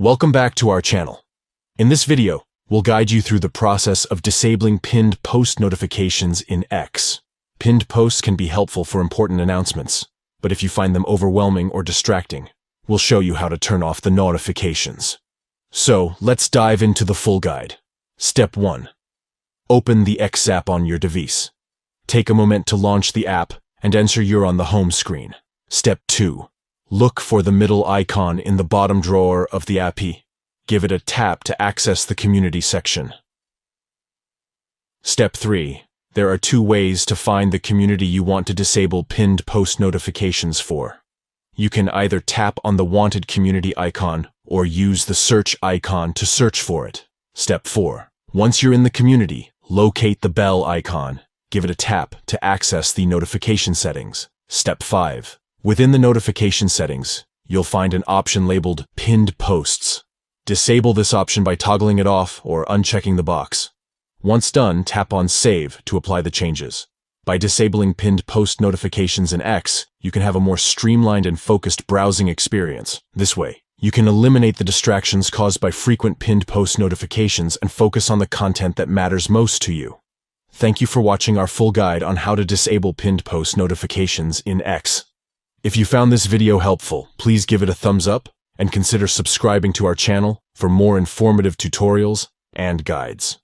Welcome back to our channel. In this video, we'll guide you through the process of disabling pinned post notifications in X. Pinned posts can be helpful for important announcements, but if you find them overwhelming or distracting, we'll show you how to turn off the notifications. So, let's dive into the full guide. Step 1. Open the X app on your device. Take a moment to launch the app and ensure you're on the home screen. Step 2. Look for the middle icon in the bottom drawer of the app. Give it a tap to access the community section. Step 3. There are 2 ways to find the community you want to disable pinned post notifications for. You can either tap on the wanted community icon or use the search icon to search for it. Step 4. Once you're in the community, locate the bell icon. Give it a tap to access the notification settings. Step 5. Within the notification settings, you'll find an option labeled Pinned Posts. Disable this option by toggling it off or unchecking the box. Once done, tap on Save to apply the changes. By disabling pinned post notifications in X, you can have a more streamlined and focused browsing experience. This way, you can eliminate the distractions caused by frequent pinned post notifications and focus on the content that matters most to you. Thank you for watching our full guide on how to disable pinned post notifications in X. If you found this video helpful, please give it a thumbs up and consider subscribing to our channel for more informative tutorials and guides.